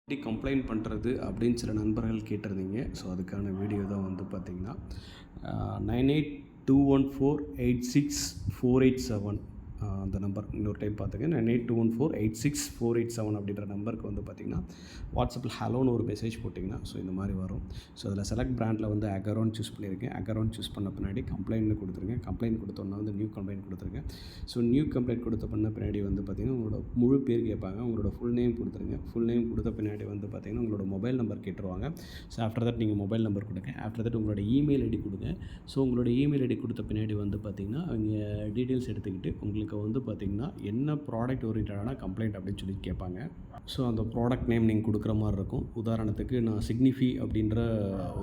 எப்படி கம்ப்ளைண்ட் பண்ணுறது அப்படின்னு சில நண்பர்கள் கேட்டிருந்தீங்க. ஸோ அதுக்கான வீடியோ தான் வந்து பார்த்திங்கன்னா 9821486487 அந்த நம்பர் இன்னொரு டைம் பார்த்துங்க. 9821486487 அப்படின்ற நம்பருக்கு வந்து பார்த்திங்கன்னா வாட்ஸ்அப்பில் ஹலோன்னு ஒரு மெசேஜ் போட்டிங்கன்னா ஸோ இந்த மாதிரி வரும். ஸோ அதில் செலக்ட் பிராண்டில் வந்து அகரோன் சூஸ் பண்ணியிருக்கேன். அகரோன் சூஸ் பண்ண பின்னாடி கம்ப்ளைண்ட்னு கொடுத்துருங்க. கம்ப்ளைண்ட் கொடுத்தோன்னா வந்து நியூ கம்ப்ளைண்ட் கொடுத்துருங்க. ஸோ நியூ கம்ப்ளைண்ட் கொடுத்த பின்னாடி வந்து பார்த்திங்கன்னா உங்களோட முழு பேர் கேட்பாங்க. உங்களோட ஃபுல் நேம் கொடுத்துருங்க. ஃபுல் நேம் கொடுத்த பின்னாடி வந்து பார்த்திங்கன்னா உங்களோட மொபைல் நம்பர் கேட்டுருவாங்க. ஸோ ஆஃப்டர் தட் நீங்கள் மொபைல் நம்பர் கொடுங்க. ஆஃப்டர் தட் உங்களோட இமெயில் ஐடி கொடுங்க. ஸோ உங்களோட இமெயில் ஐடி கொடுத்த பின்னாடி வந்து பார்த்திங்கன்னா அவங்க டீட்டெயில்ஸ் எடுத்துக்கிட்டு உங்களுக்கு வந்து பார்த்திங்கன்னா என்ன ப்ராடக்ட் ஓரியன்டான கம்ப்ளைண்ட் அப்படின்னு சொல்லி கேட்பாங்க. ஸோ அந்த ப்ராடக்ட் நேம் நீங்கள் கொடுக்குற மாதிரி இருக்கும். உதாரணத்துக்கு நான் சிக்னிஃபி அப்படின்ற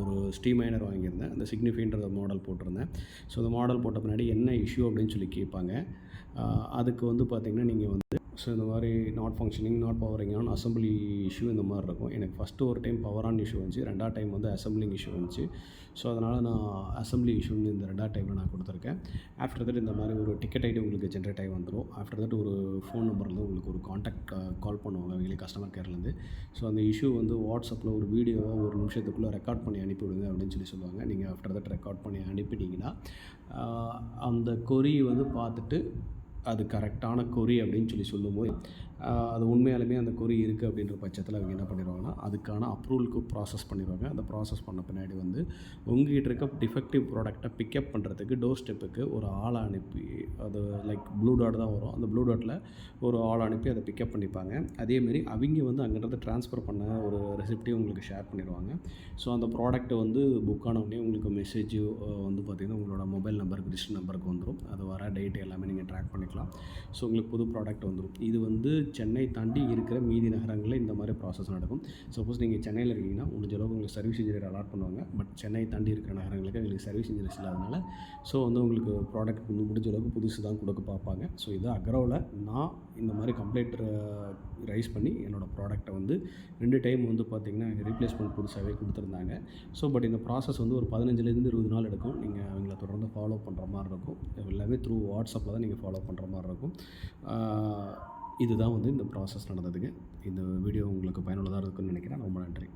ஒரு ஸ்டீமைனர் வாங்கியிருந்தேன். அந்த சிக்னிஃபின்ற மாடல் போட்டிருந்தேன். ஸோ அந்த மாடல் போட்ட பின்னாடி என்ன இஷ்யூ அப்படின்னு சொல்லி கேட்பாங்க. அதுக்கு வந்து பார்த்திங்கன்னா நீங்கள் வந்து ஸோ இந்த மாதிரி not functioning, not powering on, assembly issue இந்த மாதிரி இருக்கும். எனக்கு ஃபஸ்ட்டு ஒரு டைம் பவர் ஆன் இஷ்யூ வந்துச்சு. 2வது டைம் வந்து அசம்பிளிங் இஷ்யூ வந்துச்சு. ஸோ அதனால் நான் அசம்பிளி இஷ்யூன்னு இந்த 2வது டைமில் நான் கொடுத்துருக்கேன். ஆஃப்டர் தட் இந்த மாதிரி ஒரு டிக்கெட் ஐடி உங்களுக்கு ஜென்ரேட் ஆகி வந்துடும். ஆஃப்டர் தட் ஒரு ஃபோன் நம்பர்லேருந்து உங்களுக்கு ஒரு காண்டாக்ட் கால் பண்ணுவாங்க அவங்களுக்கு கஸ்டமர் கேர்லேருந்து. ஸோ அந்த இஷ்யூ வந்து வாட்ஸ்அப்பில் ஒரு வீடியோவாக ஒரு நிமிஷத்துக்குள்ளே ரெக்கார்ட் பண்ணி அனுப்பிவிடுங்க அப்படின்னு சொல்லுவாங்க. நீங்கள் ஆஃப்டர் தட் ரெக்கார்ட் பண்ணி அனுப்பிட்டீங்கன்னா அந்த கொரி வந்து பார்த்துட்டு அது கரெக்டான கொரி அப்படின்னு சொல்லும்போது அது உண்மையாலுமே அந்த கொரி இருக்குது அப்படின்ற பட்சத்தில் அவங்க என்ன பண்ணிடுவாங்கன்னா அதுக்கான அப்ரூவலுக்கு ப்ராசஸ் பண்ணிடுவாங்க. அந்த ப்ராசஸ் பண்ண பின்னாடி வந்து உங்ககிட்ட இருக்க டிஃபெக்டிவ் ப்ராடக்டை பிக்கப் பண்ணுறதுக்கு டோர் ஸ்டெப்புக்கு ஒரு ஆளை அனுப்பி, அது லைக் ப்ளூ டாட் தான் வரும். அந்த ப்ளூ டாட்டில் ஒரு ஆளை அனுப்பி அதை பிக்கப் பண்ணிப்பாங்க. அதேமாரி அவங்க வந்து அங்கேருந்து ட்ரான்ஸ்ஃபர் பண்ண ஒரு ரெசிப்டையும் உங்களுக்கு ஷேர் பண்ணிடுவாங்க. ஸோ அந்த ப்ராடக்ட்டை வந்து புக் ஆனவுடனே உங்களுக்கு மெசேஜ் வந்து பார்த்திங்கன்னா உங்களோட மொபைல் நம்பருக்கு, ரிஜிஸ்டர் நம்பருக்கு வந்துடும். அது வர டேட் எல்லாமே நீங்கள் ட்ராக் பண்ணிக்கலாம். ஸோ உங்களுக்கு புது ப்ராடக்ட் வந்துடும். இது வந்து சென்னை தாண்டி இருக்கிற மீதி நகரங்களில் இந்த மாதிரி ப்ராசஸ் நடக்கும். சப்போஸ் நீங்கள் சென்னையில் இருக்கீங்கன்னா முடிஞ்ச அளவுக்கு உங்களுக்கு சர்வீஸ் இன்ஜினியர் அலாட் பண்ணுவாங்க. பட் சென்னை தாண்டி இருக்கிற நகரங்களுக்கு எங்களுக்கு சர்வீஸ் இன்ஜினியர்ஸ் இல்லாதனால ஸோ வந்து உங்களுக்கு ப்ராடக்ட் வந்து முடிஞ்ச அளவுக்கு புதுசு தான் கொடுக்க பார்ப்பாங்க. ஸோ இது அக்ரோவில் நான் இந்த மாதிரி கம்ப்ளைண்ட் ரைஸ் பண்ணி என்னோடய ப்ராடக்ட்டை வந்து 2 டைம் வந்து பார்த்திங்கன்னா ரீப்ளேஸ்மெண்ட் புதுசாகவே கொடுத்துருந்தாங்க. ஸோ பட் இந்த ப்ராசஸ் வந்து ஒரு 15லேருந்து 20 நாள் எடுக்கும். நீங்கள் அவங்கள தொடர்ந்து ஃபாலோ பண்ணுற மாதிரி இருக்கும். எல்லாமே த்ரூ வாட்ஸ்அப்பில் தான் நீங்கள் ஃபாலோ பண்ணுற மாதிரி இருக்கும். இதுதான் வந்து இந்த ப்ராசஸ் நடந்ததுங்க. இந்த வீடியோ உங்களுக்கு பயனுள்ளதாக இருக்குன்னு நினைக்கிறேன். ரொம்ப நன்றி.